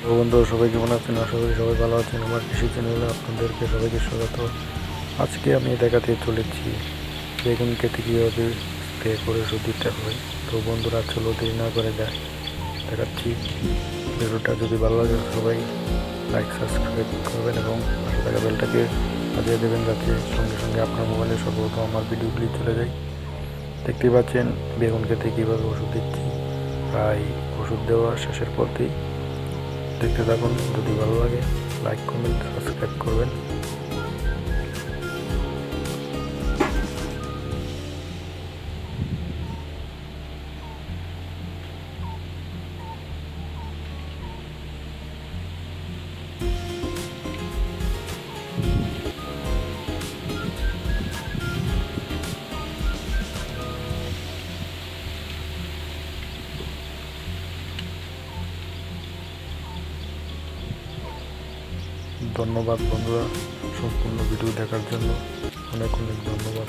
তো বন্ধু সবাই কেমন আছেন? আশা করি সবাই ভালো আছেন। আমার কৃষি চ্যানেলে আপনাদেরকে সবাইকে স্বাগত। আজকে আমি দেখাতে চলেছি বেগুন খেতে কীভাবে স্প্রে করে ওষুধ দিতে হয়। তো বন্ধুরা চলো দেরি না করে দেখাচ্ছি। ভিডিওটা যদি ভালো লাগে সবাই লাইক সাবস্ক্রাইব করবেন এবং পাশে থাকা বেলটাকে বাজিয়ে দেবেন যাতে সঙ্গে সঙ্গে আপনার মোবাইলে সর্বপ্রথম আমার ভিডিওগুলি চলে যায়। দেখতেই পাচ্ছেন বেগুন খেতে কীভাবে ওষুধ দিচ্ছি। প্রায় ওষুধ দেওয়া শেষের পথেই। দেখতে থাকুন, যদি ভালো লাগে লাইক কমেন্ট সাবস্ক্রাইব করবেন। ধন্যবাদ বন্ধুরা, সম্পূর্ণ ভিডিও দেখার জন্য অনেক অনেক ধন্যবাদ।